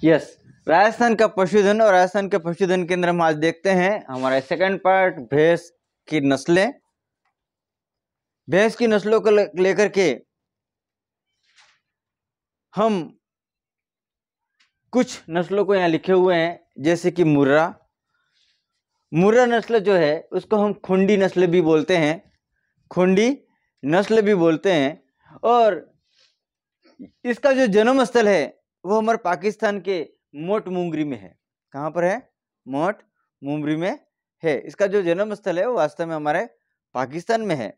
Yes, Rajasthan का पशुधन और राजस्थान के पशुधन के अंदर हम आज देखते हैं हमारा सेकंड पार्ट, भैंस की नस्लें। भैंस की नस्लों को लेकर के हम कुछ नस्लों को यहाँ लिखे हुए हैं, जैसे कि मुर्रा। मुर्रा नस्ल जो है उसको हम खुंडी नस्ल भी बोलते हैं, खुंडी नस्ल भी बोलते हैं। और इसका जो जन्म स्थल है वो हमारे पाकिस्तान के मोट मुंगरी में है। कहाँ पर है? मोट मुंगरी में है। इसका जो जन्म स्थल है वो वास्तव में हमारे पाकिस्तान में है।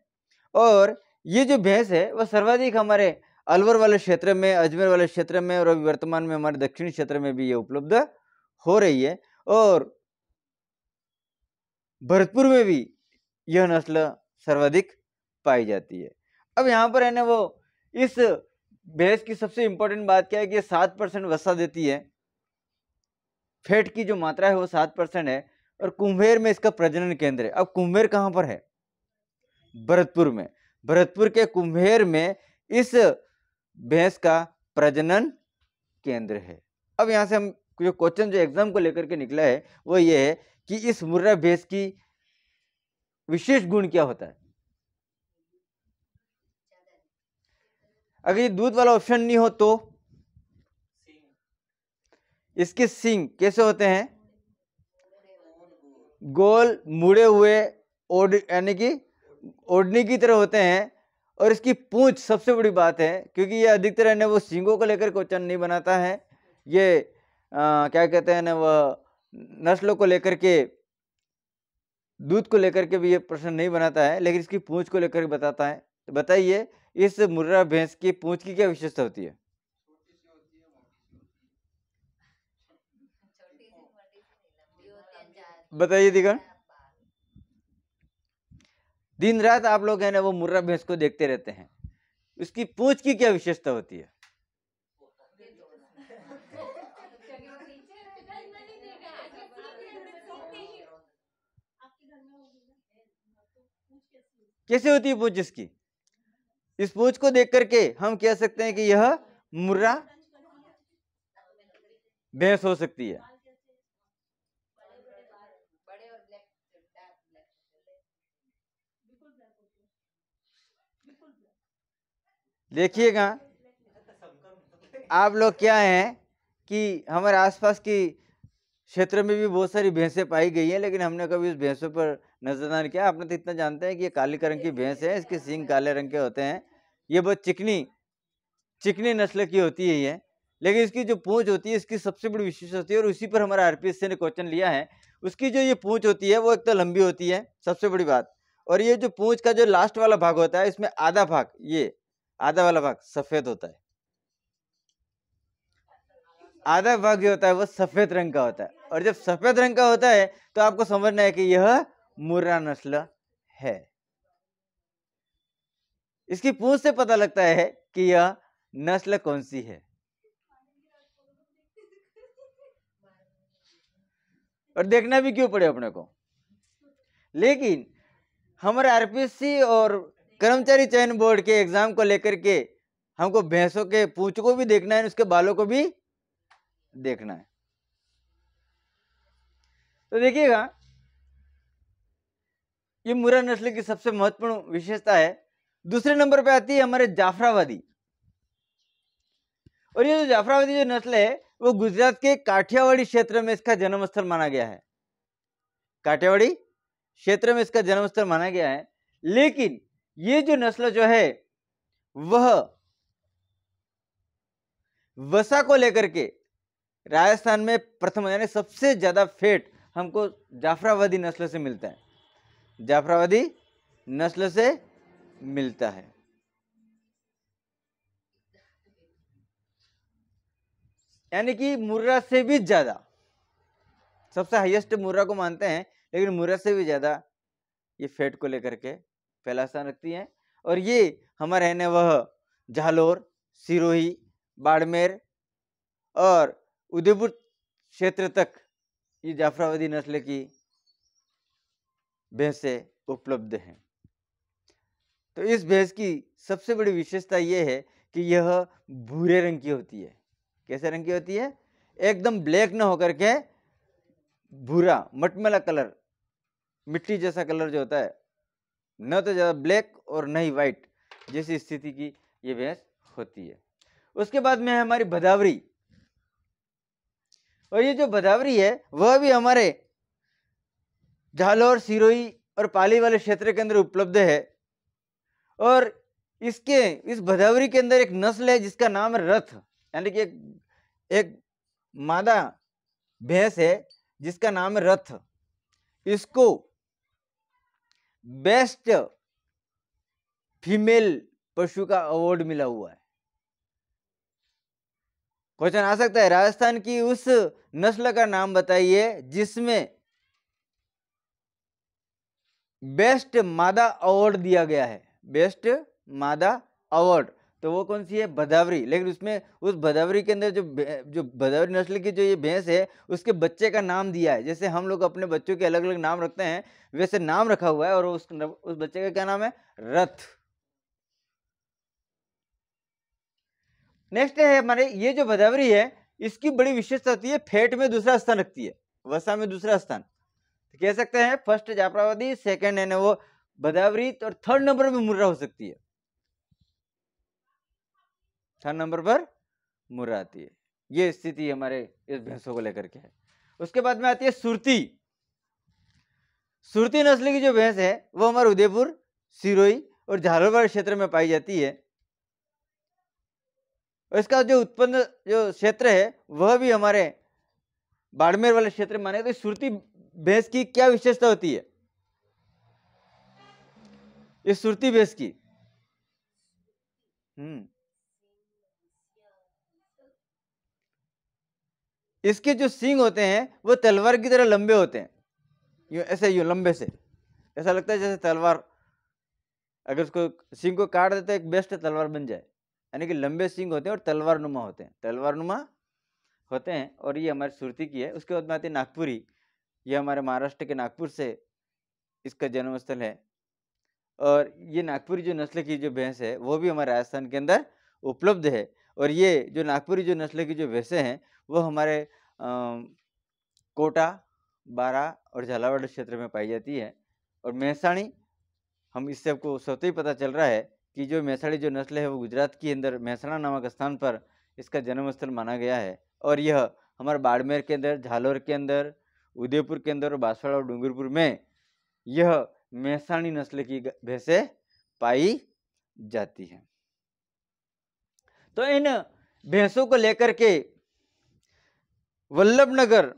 और ये जो भैंस है वह सर्वाधिक हमारे अलवर वाले क्षेत्र में, अजमेर वाले क्षेत्र में और अभी वर्तमान में हमारे दक्षिणी क्षेत्र में भी ये उपलब्ध हो रही है। और भरतपुर में भी यह नस्ल सर्वाधिक पाई जाती है। अब यहाँ पर है ना, वो इस भैंस की सबसे इंपॉर्टेंट बात क्या है कि 7% वसा देती है। फैट की जो मात्रा है वो 7% है। और कुम्हेर में इसका प्रजनन केंद्र है। अब कुम्हेर कहाँ पर है? भरतपुर में। भरतपुर के कुम्हेर में इस भैंस का प्रजनन केंद्र है। अब यहाँ से हम जो क्वेश्चन जो एग्जाम को लेकर के निकला है वो ये है कि इस मुर्रा भैंस की विशेष गुण क्या होता है। अगर ये दूध वाला ऑप्शन नहीं हो तो इसके सींग कैसे होते हैं? गोल मुड़े हुए यानी कि ओढ़नी की तरह होते हैं। और इसकी पूंछ सबसे बड़ी बात है, क्योंकि ये अधिकतर है ना वो सींगों को लेकर क्वेश्चन नहीं बनाता है। ये क्या कहते हैं ना, वह नस्लों को लेकर के, दूध को लेकर के भी ये प्रश्न नहीं बनाता है, लेकिन इसकी पूंछ को लेकर बताता है। तो बताइए इस मुर्रा भैंस की पूंछ की क्या विशेषता होती है? बताइए दिगन। दिन रात आप लोग है ना वो मुर्रा भैंस को देखते रहते हैं, उसकी पूंछ की क्या विशेषता होती है? कैसे होती है पूंछ इसकी? इस पूंछ को देख करके हम कह सकते हैं कि यह मुर्रा भैंस हो सकती है। देखिएगा आप लोग क्या हैं कि हमारे आसपास की क्षेत्र में भी बहुत सारी भैंसें पाई गई हैं, लेकिन हमने कभी उस भैंसों पर नजरदान किया। आपने तो इतना जानते हैं कि ये काली रंग की भैंस है, इसके सींग काले रंग के होते हैं। ये बहुत चिकनी चिकनी नस्ल की होती है ये, लेकिन इसकी जो पूंछ होती है इसकी सबसे बड़ी विशेषता होती है। और उसी पर हमारा आरपीएससी ने क्वेश्चन लिया है। उसकी जो ये पूंछ होती है वो एक तो लंबी होती है, सबसे बड़ी बात। और ये जो पूंछ का जो लास्ट वाला भाग होता है, इसमें आधा भाग, ये आधा वाला भाग सफेद होता है। आधा भाग जो होता है वो सफेद रंग का होता है। और जब सफेद रंग का होता है तो आपको समझना है कि यह मुर्रा नस्ल है। इसकी पूंछ से पता लगता है कि यह नस्ल कौन सी है। और देखना भी क्यों पड़े अपने को। लेकिन हमारे आरपीएससी और कर्मचारी चयन बोर्ड के एग्जाम को लेकर के हमको भैंसों के पूंछ को भी देखना है, उसके बालों को भी देखना है। तो देखिएगा ये मुर्रा नस्ल की सबसे महत्वपूर्ण विशेषता है। दूसरे नंबर पे आती है हमारे जाफराबादी। और ये जो जाफराबादी जो नस्ल है वो गुजरात के काठियावाड़ी क्षेत्र में इसका जन्म स्थल माना गया है। काठियावाड़ी क्षेत्र में इसका जन्म स्थल माना गया है। लेकिन ये जो नस्ल जो है वह वसा को लेकर के राजस्थान में प्रथम, यानी सबसे ज्यादा फैट हमको जाफराबादी नस्ल से मिलता है। जाफराबादी नस्ल से मिलता है। यानी कि मुर्रा से भी ज्यादा, सबसे हाईएस्ट मुर्रा को मानते हैं, लेकिन मुर्रा से भी ज्यादा ये फैट को लेकर के पहला स्थान रखती है। और ये हमारे रहने वह जालोर, सिरोही, बाड़मेर और उदयपुर क्षेत्र तक ये जाफराबादी नस्ल की भैंसें उपलब्ध हैं। तो इस भैंस की सबसे बड़ी विशेषता यह है कि यह भूरे रंग की होती है। कैसे रंग की होती है? एकदम ब्लैक न होकर के भूरा मटमैला कलर, मिट्टी जैसा कलर जो होता है, न तो ज्यादा ब्लैक और न ही व्हाइट जैसी स्थिति की ये भैंस होती है। उसके बाद में है हमारी भदावरी, और ये जो भदावरी है वह भी हमारे जालौर, सिरोही और पाली वाले क्षेत्र के अंदर उपलब्ध है। और इस भदावरी के अंदर एक नस्ल है जिसका नाम है रथ, यानी कि एक मादा भैंस है जिसका नाम है रथ। इसको बेस्ट फीमेल पशु का अवार्ड मिला हुआ है। क्वेश्चन आ सकता है, राजस्थान की उस नस्ल का नाम बताइए जिसमें बेस्ट मादा अवार्ड दिया गया है, बेस्ट मादा अवार्ड। तो वो कौन सी है? भदावरी। लेकिन उसमें उस भदावरी के अंदर जो भदावरी नस्ल की जो ये भैंस है उसके बच्चे का नाम दिया है। जैसे हम लोग अपने बच्चों के अलग अलग नाम रखते हैं वैसे नाम रखा हुआ है, और उस बच्चे का क्या नाम है? रथ। नेक्स्ट है हमारे, ये जो भदावरी है इसकी बड़ी विशेषता होती है, फैट में दूसरा स्थान रखती है, वसा में दूसरा स्थान। तो कह सकते हैं फर्स्ट जाफराबादी, सेकंड है ना वो भदावरी, और थर्ड नंबर पे मुर्रा हो सकती है, थर्ड नंबर पर मुर्रा आती है। ये स्थिति हमारे इस भैंसों को लेकर के है। उसके बाद में आती है सुरती। सुरती नस्ल की जो भैंस है वो हमारे उदयपुर, सिरोही और झालावाड़ क्षेत्र में पाई जाती है। और इसका जो उत्पन्न जो क्षेत्र है वह भी हमारे बाड़मेर वाले क्षेत्र में माने। तो सुरती भैंस की क्या विशेषता होती है? इस सुरती भैंस की इसके जो सींग होते हैं वो तलवार की तरह लंबे होते हैं, यूं ऐसे, यूं लंबे से, ऐसा लगता है जैसे तलवार, अगर उसको सींग को काट देते एक बेस्ट तलवार बन जाए। यानी कि लंबे सींग होते हैं और तलवार नुमा होते हैं, तलवार नुमा होते हैं। और ये हमारी सुरती की है। उसके बाद में आती है नागपुरी। ये हमारे महाराष्ट्र के नागपुर से इसका जन्म स्थल है। और ये नागपुरी जो नस्ल की जो भैंस है वो भी हमारे राजस्थान के अंदर उपलब्ध है। और ये जो नागपुरी जो नस्ल की जो भैंसें हैं वो हमारे कोटा, बारा और झालावाड़ क्षेत्र में पाई जाती है। और मेहसाणी, हम इससे आपको स्वतः ही पता चल रहा है कि जो मेहसाणी जो नस्ल है वो गुजरात के अंदर मेहसाणा नामक स्थान पर इसका जन्म स्थल माना गया है। और यह हमारे बाड़मेर के अंदर, झालोर के अंदर, उदयपुर के अंदर और बांसवाड़ा और डूंगरपुर में यह मेहसाणी नस्ल की भैंसें पाई जाती हैं। तो इन भैंसों को लेकर के वल्लभनगर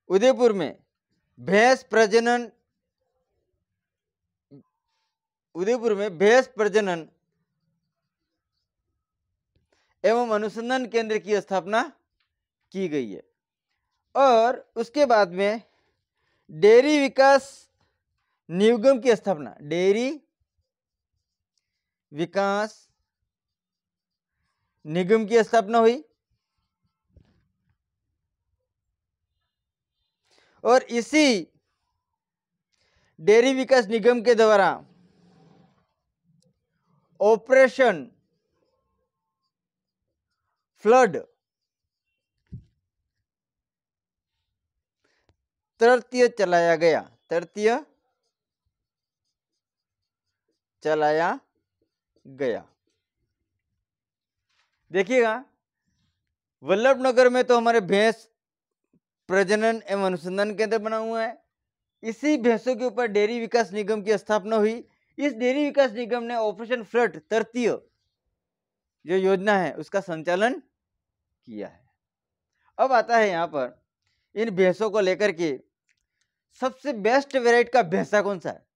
उदयपुर में भैंस प्रजनन, उदयपुर में भैंस प्रजनन एवं अनुसंधान केंद्र की स्थापना की गई है। और उसके बाद में डेयरी विकास निगम की स्थापना, डेयरी विकास निगम की स्थापना हुई। और इसी डेयरी विकास निगम के द्वारा ऑपरेशन फ्लड तृतीय चलाया गया, तृतीय चलाया गया। देखिएगा, वल्लभनगर में तो हमारे भैंस प्रजनन एवं अनुसंधान केंद्र बना हुआ है। इसी भैंसों के ऊपर डेयरी विकास निगम की स्थापना हुई। इस डेयरी विकास निगम ने ऑपरेशन फ्लड तृतीय जो योजना है उसका संचालन किया है। अब आता है यहाँ पर इन भैंसों को लेकर के सबसे बेस्ट वेराइटी का भैंसा कौन सा है?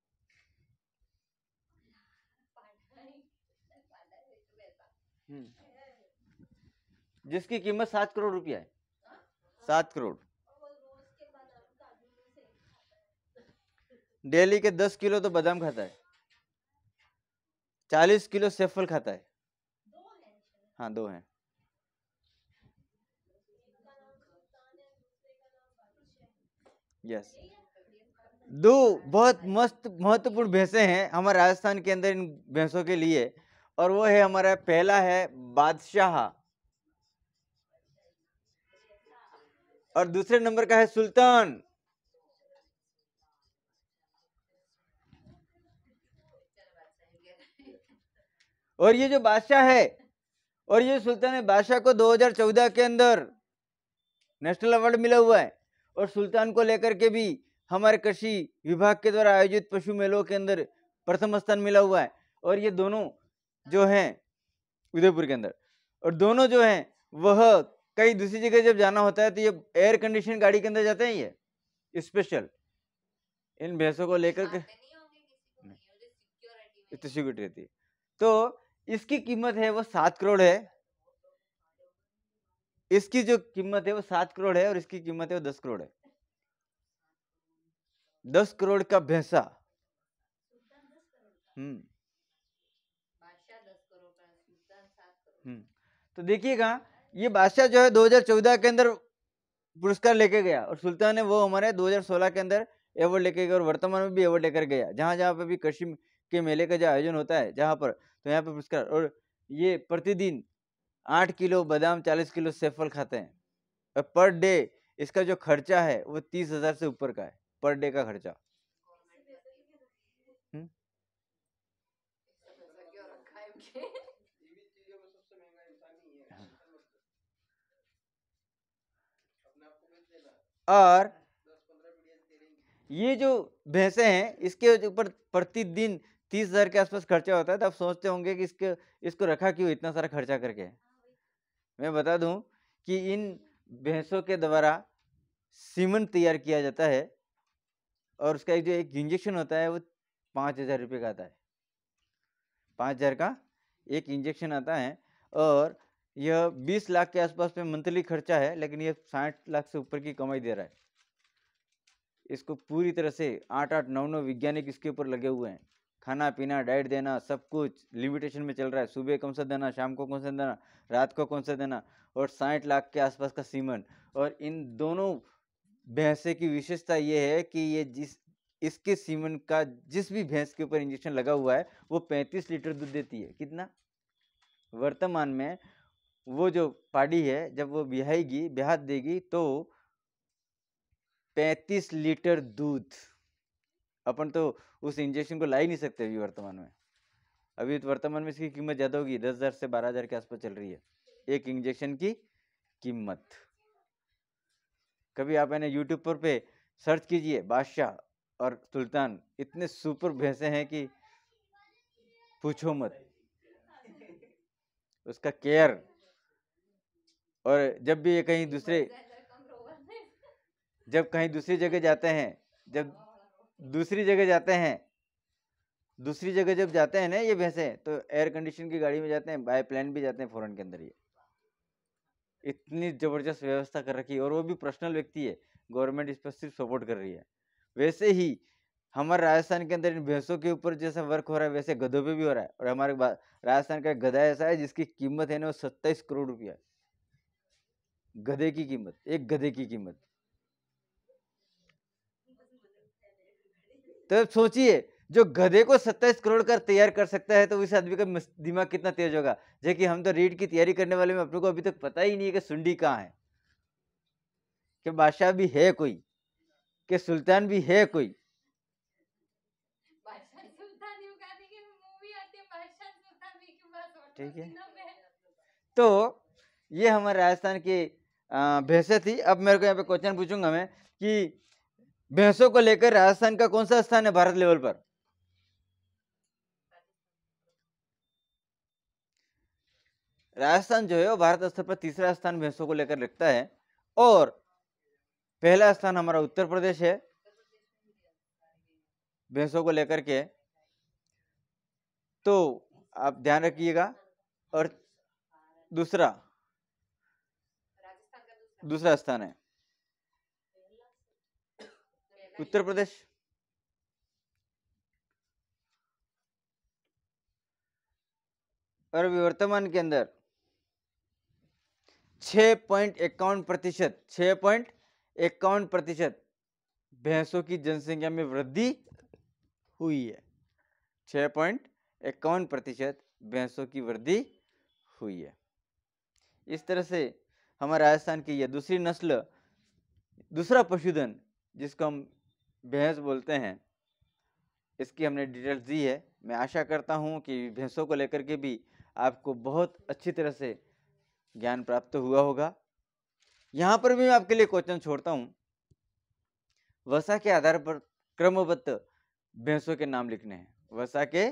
जिसकी कीमत 7 करोड़ रुपया है, 7 करोड़। डेली के 10 किलो तो बादाम खाता है, 40 किलो सेफल खाता है। हाँ, 2 हैं। यस, दो बहुत मस्त महत्वपूर्ण भैंसे हैं हमारे राजस्थान के अंदर इन भैंसों के लिए, और वो है हमारा पहला है बादशाह, और दूसरे नंबर का है सुल्तान। और ये जो बादशाह है और ये सुल्तान है, बादशाह को 2014 के अंदर नेशनल अवार्ड मिला हुआ है, और सुल्तान को लेकर के भी हमारे कृषि विभाग के द्वारा आयोजित पशु मेलों के अंदर प्रथम स्थान मिला हुआ है। और ये दोनों जो हैं उदयपुर के अंदर, और दोनों जो हैं वह कई दूसरी जगह जब जाना होता है तो ये एयर कंडीशन गाड़ी के अंदर जाते हैं, ये स्पेशल इन भैंसों को लेकर के इतनी सिक्योरिटी रहती है। तो इसकी कीमत है वो 7 करोड़ है, इसकी जो कीमत है वो 7 करोड़ है, और इसकी कीमत है वो 10 करोड़ है। 10 करोड़ का भैंसा। तो देखिएगा ये बादशाह जो है 2014 के अंदर पुरस्कार लेके गया, और सुल्तान है वो हमारे 2016 के अंदर अवार्ड लेके गया, और वर्तमान में भी अवार्ड लेकर गया। जहां जहां पे भी कृषि के मेले का जो आयोजन होता है जहां पर, तो यहाँ पे पुरस्कार। और ये प्रतिदिन 8 किलो बादाम, 40 किलो सेफल खाते हैं, और पर डे इसका जो खर्चा है वो 30,000 से ऊपर का है, पर डे का खर्चा। और ये जो भैंसे हैं इसके ऊपर प्रतिदिन 30,000 के आसपास खर्चा होता है। तो आप सोचते होंगे कि इसको रखा क्यों इतना सारा खर्चा करके। मैं बता दूं कि इन भैंसों के द्वारा सीमन तैयार किया जाता है, और उसका जो एक इंजेक्शन होता है वो 5,000 रुपये का आता है। 5,000 का एक इंजेक्शन आता है, और यह 20 लाख के आसपास में मंथली खर्चा है, लेकिन ये 60 लाख से ऊपर की कमाई दे रहा है। इसको पूरी तरह से 8 9 वैज्ञानिक इसके ऊपर लगे हुए हैं। खाना पीना, डाइट देना, सब कुछ लिमिटेशन में चल रहा है। सुबह कौन सा देना, शाम को कौन सा देना, रात को कौन सा देना, और 60 लाख के आसपास का सीमन। और इन दोनों भैंसे की विशेषता ये है कि ये इसके सीमन का जिस भी भैंस के ऊपर इंजेक्शन लगा हुआ है वो 35 लीटर दूध देती है। कितना? वर्तमान में वो जो पाड़ी है जब वो ब्याह देगी तो 35 लीटर दूध। अपन तो उस इंजेक्शन को ला ही नहीं सकते अभी वर्तमान में। अभी तो वर्तमान में इसकी कीमत ज्यादा होगी, 10,000 से 12,000 के आसपास चल रही है एक इंजेक्शन की कीमत। कभी आप यूट्यूब पर पे सर्च कीजिए बादशाह और सुल्तान, इतने सुपर भैंसे हैं कि पूछो मत। उसका केयर, और जब भी ये कहीं दूसरी जगह जाते हैं, जब दूसरी जगह जब जाते हैं ना ये भैंसे, तो एयर कंडीशन की गाड़ी में जाते हैं, बाय प्लेन भी जाते हैं फॉरेन के अंदर। ये इतनी जबरदस्त व्यवस्था कर रखी है, और वो भी पर्सनल व्यक्ति है, गवर्नमेंट इस पर सिर्फ सपोर्ट कर रही है। वैसे ही हमारे राजस्थान के अंदर इन भैंसों के ऊपर जैसा वर्क हो रहा है वैसे गधों पे भी हो रहा है। और हमारे राजस्थान का गधा ऐसा है जिसकी कीमत है ना वो 27 करोड़ रुपया। गधे की कीमत, एक गधे की कीमत। तो सोचिए जो गधे को 27 करोड़ का तैयार कर सकता है तो उस आदमी का दिमाग कितना तेज होगा। जैसे कि हम तो रीड की तैयारी करने वाले में अपने को अभी तक पता ही नहीं है कि सुंडी कहाँ है, कि बादशाह भी है कोई, कि सुल्तान भी है कोई। ठीक है, तो ये हमारे राजस्थान की भैंसे थी। अब मेरे को यहाँ पे क्वेश्चन पूछूंगा मैं कि भैंसों को लेकर राजस्थान का कौन सा स्थान है भारत लेवल पर? राजस्थान जो है वो भारत स्तर पर तीसरा स्थान भैंसों को लेकर रखता है, और पहला स्थान हमारा उत्तर प्रदेश है भैंसों को लेकर के। तो आप ध्यान रखिएगा। और दूसरा स्थान है उत्तर प्रदेश। और वर्तमान के अंदर 6.51% भैंसों की जनसंख्या में वृद्धि हुई है। 6.51% भैंसों की वृद्धि हुई है। इस तरह से हमारे राजस्थान की यह दूसरी नस्ल, दूसरा पशुधन जिसको हम भैंस बोलते हैं, इसकी हमने डिटेल्स दी है। मैं आशा करता हूं कि भैंसों को लेकर के भी आपको बहुत अच्छी तरह से ज्ञान प्राप्त हुआ होगा। यहाँ पर भी मैं आपके लिए क्वेश्चन छोड़ता हूँ। वसा के आधार पर क्रमबद्ध भैंसों के नाम लिखने हैं। वसा के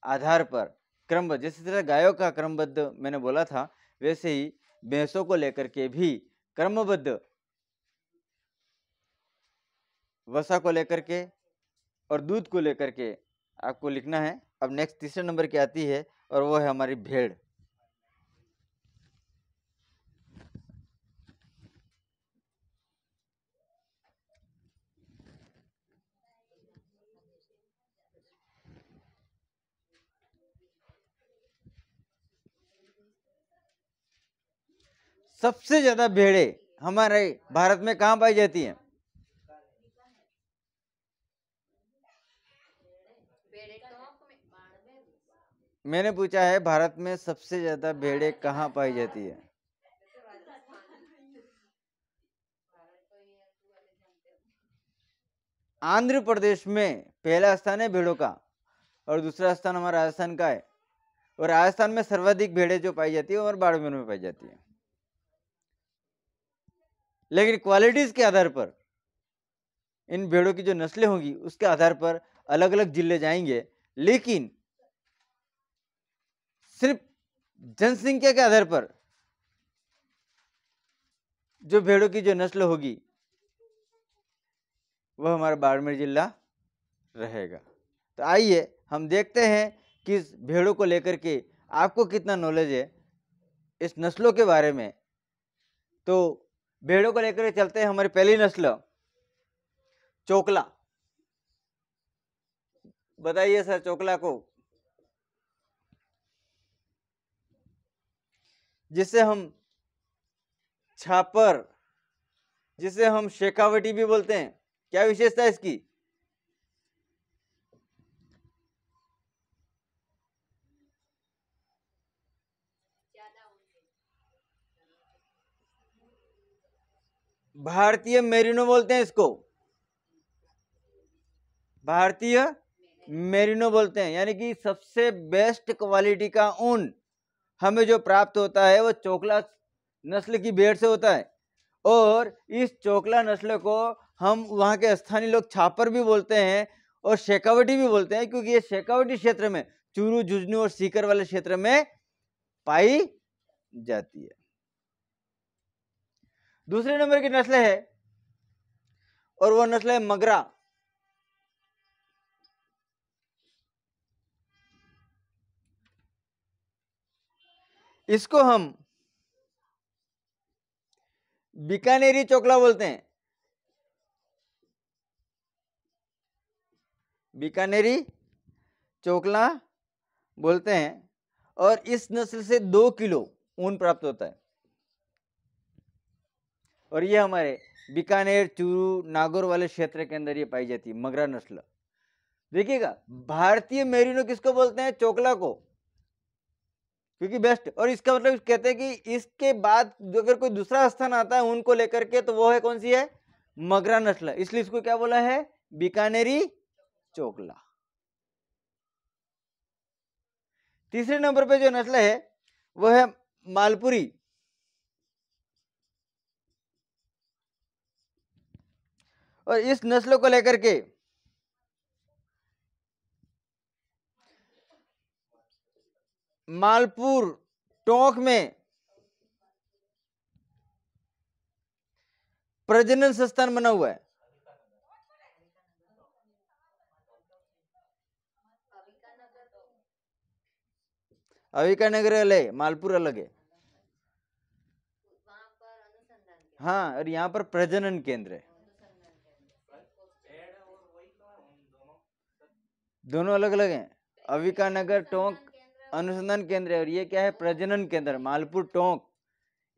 आधार पर क्रमबद्ध, जिस तरह गायों का क्रमबद्ध मैंने बोला था, वैसे ही भैंसों को लेकर के भी क्रमबद्ध वसा को लेकर के और दूध को लेकर के आपको लिखना है। अब नेक्स्ट तीसरे नंबर की आती है और वो है हमारी भेड़। सबसे ज्यादा भेड़े हमारे भारत में कहां पाई जाती हैं? मैंने पूछा है भारत में सबसे ज्यादा भेड़े कहां पाई जाती है? आंध्र प्रदेश में पहला स्थान है भेड़ों का और दूसरा स्थान हमारा राजस्थान का है। और राजस्थान में सर्वाधिक भेड़ें जो पाई जाती है और बाड़मेर में पाई जाती है। लेकिन क्वालिटीज के आधार पर इन भेड़ों की जो नस्लें होंगी उसके आधार पर अलग अलग जिले जाएंगे, लेकिन सिर्फ जनसंख्या के आधार पर जो भेड़ों की जो नस्ल होगी वह हमारा बाड़मेर जिला रहेगा। तो आइए हम देखते हैं कि इस भेड़ों को लेकर के आपको कितना नॉलेज है इस नस्लों के बारे में। तो भेड़ों को लेकर चलते हैं। हमारी पहली नस्ल चोकला। बताइए सर, चोकला को जिसे हम छापर, जिसे हम शेखावटी भी बोलते हैं, क्या विशेषता है इसकी? भारतीय मेरिनो बोलते हैं इसको, भारतीय मेरिनो बोलते हैं। यानी कि सबसे बेस्ट क्वालिटी का ऊन हमें जो प्राप्त होता है वो चोकला नस्ल की भेड़ से होता है। और इस चोकला नस्ल को हम वहाँ के स्थानीय लोग छापर भी बोलते हैं और शेखावटी भी बोलते हैं, क्योंकि ये शेखावटी क्षेत्र में, चूरू, झुंझुनू और सीकर वाले क्षेत्र में पाई जाती है। दूसरे नंबर की नस्ल है और वो नस्ल है मगरा। इसको हम बीकानेरी चोकला बोलते हैं, बीकानेरी चोकला बोलते हैं। और इस नस्ल से 2 किलो ऊन प्राप्त होता है। और ये हमारे बीकानेर, चूरू, नागौर वाले क्षेत्र के अंदर ये पाई जाती है मगरा नस्ल। देखिएगा, भारतीय मेरिनो किसको बोलते हैं? चोकला को, क्योंकि बेस्ट। और इसका मतलब कहते हैं कि इसके बाद जो अगर कोई दूसरा स्थान आता है उनको लेकर के, तो वो है कौन सी है? मगरा नस्ल। इसलिए इसको क्या बोला है? बीकानेरी चोकला। तीसरे नंबर पे जो नस्ल है वो है मालपुरी। और इस नस्ल को लेकर के मालपुर टोंक में प्रजनन संस्थान बना हुआ है। अविका नगर अलग है, मालपुर अलग है। हाँ, और यहाँ पर प्रजनन केंद्र है। दोनों अलग अलग हैं। अविका नगर टोंक अनुसंधान केंद्र है और ये क्या है? प्रजनन केंद्र, मालपुर टोंक।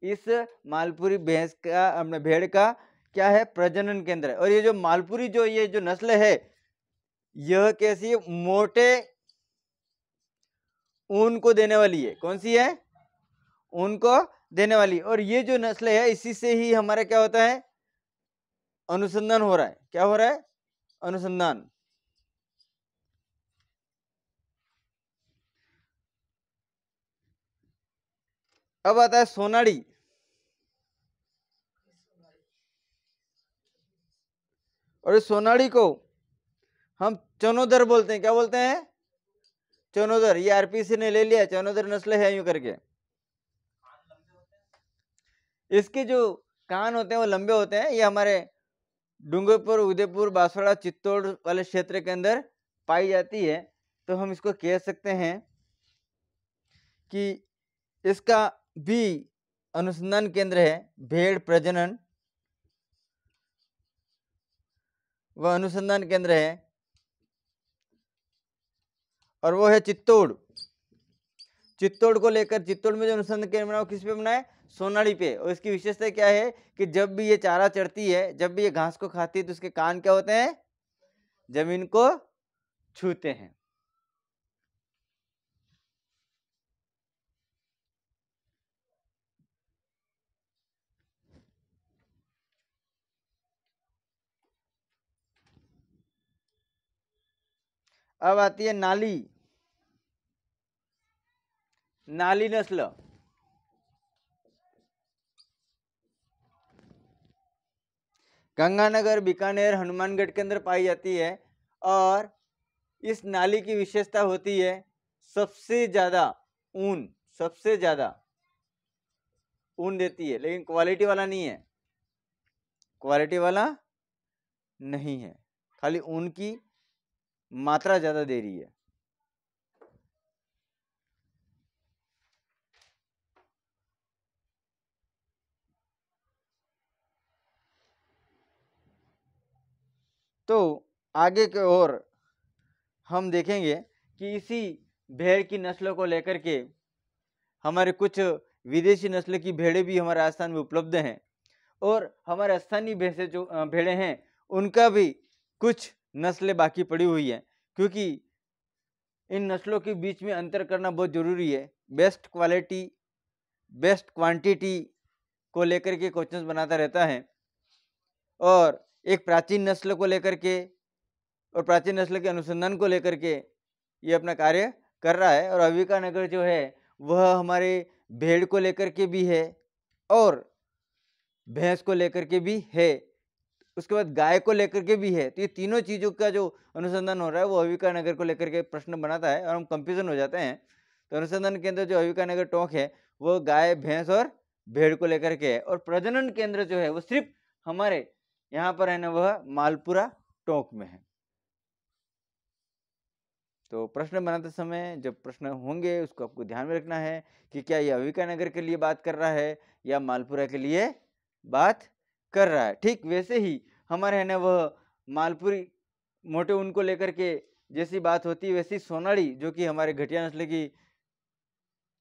इस मालपुरी भैंस का, अपने भेड़ का क्या है, प्रजनन केंद्र है। और ये जो मालपुरी जो ये जो नस्ल है, यह कैसी है, मोटे ऊन को देने वाली है। कौन सी है, ऊन को देने वाली। और ये जो नस्ल है, इसी से ही हमारा क्या होता है, अनुसंधान हो रहा है। क्या हो रहा है, अनुसंधान। अब आता है सोनाड़ी। और इस सोनाड़ी को हम चनोदर बोलते हैं। क्या बोलते हैं, चनोदर। ये आरपीसी ने ले लिया, चनोदर नस्ल है यूं करके। इसके जो कान होते हैं वो लंबे होते हैं। ये हमारे डूंगरपुर, उदयपुर, बांसवाड़ा, चित्तौड़ वाले क्षेत्र के अंदर पाई जाती है। तो हम इसको कह सकते हैं कि इसका भी अनुसंधान केंद्र है, भेड़ प्रजनन व अनुसंधान केंद्र है, और वो है चित्तौड़। चित्तौड़ को लेकर, चित्तौड़ में जो अनुसंधान केंद्र बना वो किस पे बना है, सोनाड़ी पे। और इसकी विशेषता क्या है कि जब भी ये चारा चरती है, जब भी ये घास को खाती है, तो उसके कान क्या होते हैं, जमीन को छूते हैं। अब आती है नाली। नाली नस्ल गंगानगर, बीकानेर, हनुमानगढ़ के अंदर पाई जाती है। और इस नाली की विशेषता होती है सबसे ज्यादा ऊन, सबसे ज्यादा ऊन देती है। लेकिन क्वालिटी वाला नहीं है, क्वालिटी वाला नहीं है, खाली ऊन की मात्रा ज्यादा दे रही है। तो आगे के ओर हम देखेंगे कि इसी भेड़ की नस्लों को लेकर के हमारे कुछ विदेशी नस्ल की भेड़ें भी हमारे राजस्थान में उपलब्ध हैं। और हमारे स्थानीय भैंसे जो भेड़ें हैं, उनका भी कुछ नस्लें बाकी पड़ी हुई हैं। क्योंकि इन नस्लों के बीच में अंतर करना बहुत जरूरी है। बेस्ट क्वालिटी, बेस्ट क्वांटिटी को लेकर के क्वेश्चंस बनाता रहता है। और एक प्राचीन नस्ल को लेकर के और प्राचीन नस्ल के अनुसंधान को लेकर के ये अपना कार्य कर रहा है। और अविका नगर जो है वह हमारे भेड़ को लेकर के भी है और भैंस को लेकर के भी है, उसके बाद गाय को लेकर के भी है। तो ये तीनों चीजों का जो अनुसंधान हो रहा है वो अविका नगर को लेकर के प्रश्न बनाता है और हम कंफ्यूजन हो जाते हैं। तो अनुसंधान केंद्र जो अविका नगर टोंक है वो गाय, भैंस और भेड़ को लेकर के है। और प्रजनन केंद्र जो है वो सिर्फ हमारे यहाँ पर है ना, वह मालपुरा टोंक में है। तो प्रश्न बनाते समय जब प्रश्न होंगे उसको आपको ध्यान में रखना है कि क्या ये अविका नगर के लिए बात कर रहा है या मालपुरा के लिए बात कर रहा है। ठीक वैसे ही हमारे है ना वह मालपुरी मोटे ऊन को लेकर के जैसी बात होती है, वैसी सोनाड़ी जो कि हमारे घटिया नस्ल की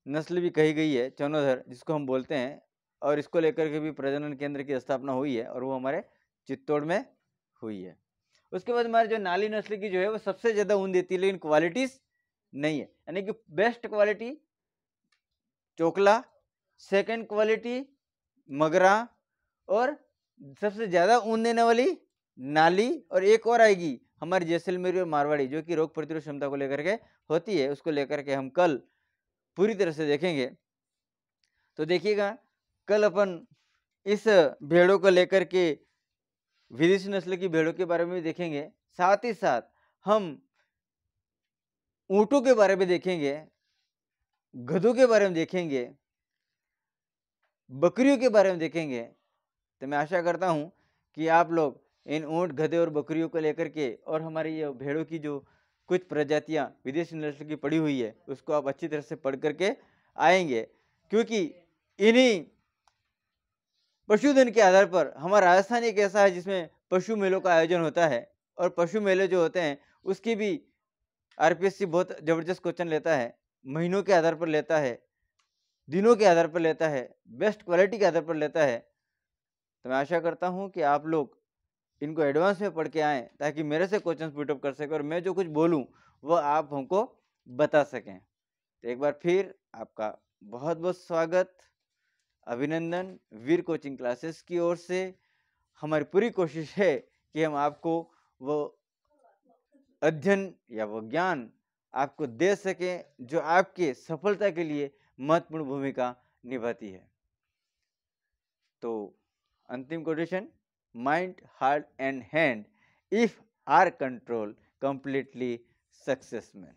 नस्ल भी कही गई है, चनोदर जिसको हम बोलते हैं। और इसको लेकर के भी प्रजनन केंद्र की स्थापना हुई है और वो हमारे चित्तौड़ में हुई है। उसके बाद हमारे जो नाली नस्ल की जो है वो सबसे ज्यादा ऊन देती है, लेकिन क्वालिटीज नहीं है। यानी कि बेस्ट क्वालिटी चोकला, सेकंड क्वालिटी मगरा, और सबसे ज्यादा ऊन देने वाली नाली। और एक और आएगी हमारी जैसलमेरी और मारवाड़ी जो कि रोग प्रतिरोध क्षमता को लेकर के होती है। उसको लेकर के हम कल पूरी तरह से देखेंगे। तो देखिएगा कल अपन इस भेड़ों को लेकर के विदेशी नस्ल की भेड़ों के बारे में भी देखेंगे। साथ ही साथ हम ऊंटों के बारे में देखेंगे, गधों के बारे में देखेंगे, बकरियों के बारे में देखेंगे। तो मैं आशा करता हूं कि आप लोग इन ऊंट, गधे और बकरियों को लेकर के और हमारी ये भेड़ों की जो कुछ प्रजातियां विदेशी नस्ल की पड़ी हुई है उसको आप अच्छी तरह से पढ़ करके आएंगे। क्योंकि इन्हीं पशुधन के आधार पर हमारा राजस्थान एक ऐसा है जिसमें पशु मेलों का आयोजन होता है। और पशु मेले जो होते हैं उसकी भी आरपीएससी बहुत जबरदस्त क्वेश्चन लेता है, महीनों के आधार पर लेता है, दिनों के आधार पर लेता है, बेस्ट क्वालिटी के आधार पर लेता है। तो मैं आशा करता हूँ कि आप लोग इनको एडवांस में पढ़ के आएँ ताकि मेरे से क्वेश्चन पुटअप कर सकें और मैं जो कुछ बोलूँ वो आप हमको बता सकें। तो एक बार फिर आपका बहुत बहुत स्वागत, अभिनंदन वीर कोचिंग क्लासेस की ओर से। हमारी पूरी कोशिश है कि हम आपको वो अध्ययन या वो ज्ञान आपको दे सकें जो आपके सफलता के लिए महत्वपूर्ण भूमिका निभाती है। तो अंतिम quotation, mind heart and hand if are control completely success man.